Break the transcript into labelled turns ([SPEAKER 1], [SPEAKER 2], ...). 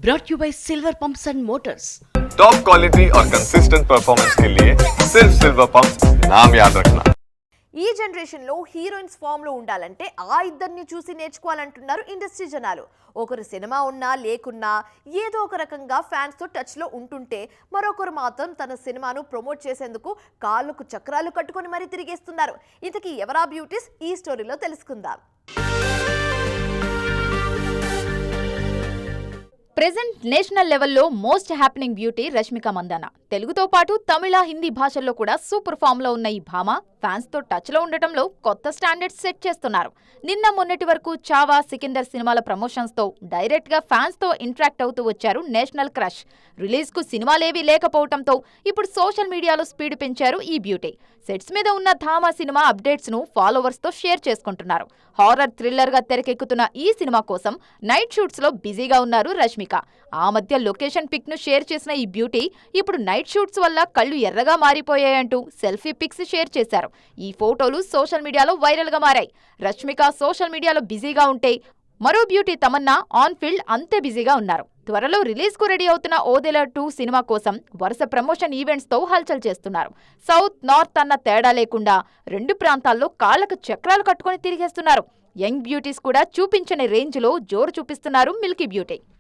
[SPEAKER 1] brought you by Silver Pumps and Motors.
[SPEAKER 2] Top quality और consistent performance के लिए सिर्फ सिल्वर पंप्स नाम याद रखना.
[SPEAKER 3] ఈ జనరేషన్లో హీరోయిన్స్ ఫామ్లో ఉండాలంటే ఆ ఇద్దరిని చూసి నేర్చుకోవాలంటున్నారు ఇండస్ట్రీ జనాలు. ఒకరు సినిమా ఉన్నా లేకున్నా ఏదో ఒక రకంగా ఫ్యాన్స్తో టచ్లో ఉంటుంటే, మరొకరు మాత్రం తన సినిమాను ప్రమోట్ చేసేందుకు కాళ్ళకు చక్రాలు కట్టుకొని మరీ తిరిగేస్తున్నారు. ఇంతకీ ఎవరా బ్యూటీస్ ఈ స్టోరీలో తెలుసుకుందాం.
[SPEAKER 4] ప్రెజెంట్ నేషనల్ లెవెల్లో most happening beauty Rashmika Mandanna. తెలుగుతో పాటు తమిళ, హిందీ భాషల్లో కూడా సూపర్ ఫామ్ లో ఉన్న ఈ భామ ఫ్యాన్స్ తో టచ్ లో ఉండటంలో కొత్త స్టాండర్డ్స్ సెట్ చేస్తున్నారు. నిన్న మొన్నటి వరకు చావా, సికిందర్ సినిమాల ప్రమోషన్స్ తో డైరెక్ట్ గా ఫ్యాన్స్ తో ఇంటరాక్ట్ అవుతూ వచ్చారు నేషనల్ క్రష్. రిలీజ్ కు సినిమాలేవీ లేకపోవడంతో ఇప్పుడు సోషల్ మీడియాలో స్పీడ్ పెంచారు ఈ బ్యూటీ. సెట్స్ మీద ఉన్న ధామా సినిమా అప్డేట్స్ ను ఫాలోవర్స్ తో షేర్ చేసుకుంటున్నారు. హారర్ థ్రిల్లర్ గా తెరకెక్కుతున్న ఈ సినిమా కోసం నైట్ షూట్స్ లో బిజీగా ఉన్నారు రష్మిక. ఆ మధ్య లొకేషన్ పిక్ ను షేర్ చేసిన ఈ బ్యూటీ ఇప్పుడు నైట్ షూట్స్ వల్ల కళ్ళు ఎర్రగా మారిపోయాయంటూ సెల్ఫీ పిక్స్ షేర్ చేశారు. ఈ ఫోటోలు సోషల్ మీడియాలో వైరల్ గా మారాయి. రష్మిక సోషల్ మీడియాలో బిజీగా ఉంటే, మరో బ్యూటీ తమన్నా ఆన్ ఫీల్డ్ అంతే బిజీగా ఉన్నారు. త్వరలో రిలీజ్ కు రెడీ అవుతున్న ఓదెలా 2 సినిమా కోసం వరుస ప్రమోషన్ ఈవెంట్స్ తో హల్చల్ చేస్తున్నారు. సౌత్, నార్త్ అన్న తేడా లేకుండా 2 ప్రాంతాల్లో కాళ్లకు చక్రాలు కట్టుకుని తిరిగేస్తున్నారు. యంగ్ బ్యూటీస్ కూడా చూపించని రేంజ్ లో జోరు చూపిస్తున్నారు మిల్కీ బ్యూటీ.